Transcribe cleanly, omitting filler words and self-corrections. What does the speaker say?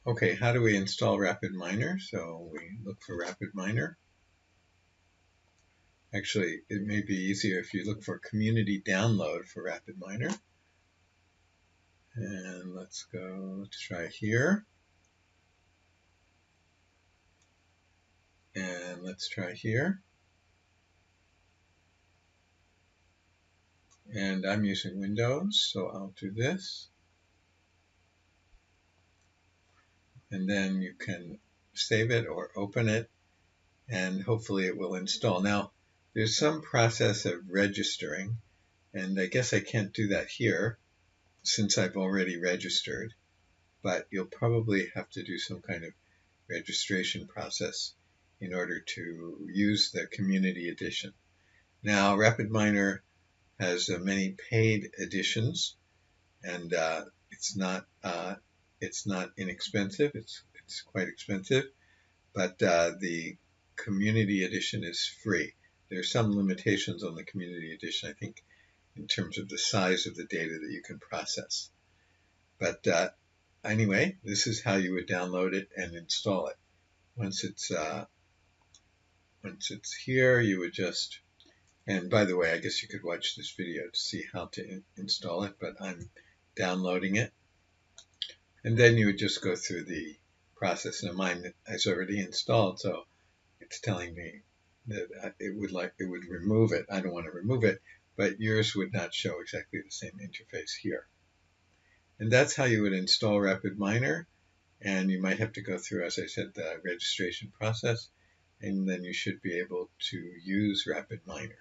Okay, how do we install RapidMinder? So we look for RapidMinder. Actually, it may be easier if you look for community download for RapidMinder. And let's try here. And let's try here. And I'm using Windows, so I'll do this. And then you can save it or open it, and hopefully it will install. Now, there's some process of registering, and I guess I can't do that here since I've already registered, but you'll probably have to do some kind of registration process in order to use the community edition. Now, RapidMinder has many paid editions, and it's not inexpensive. It's quite expensive, but the community edition is free. There are some limitations on the community edition, I think, in terms of the size of the data that you can process. But anyway, this is how you would download it and install it. Once it's here, you would just, and by the way, I guess you could watch this video to see how to install it, but I'm downloading it. And then you would just go through the process. Now mine is already installed, so it's telling me that it would remove it. I don't want to remove it, but yours would not show exactly the same interface here. And that's how you would install RapidMinder. And you might have to go through, as I said, the registration process, and then you should be able to use RapidMinder.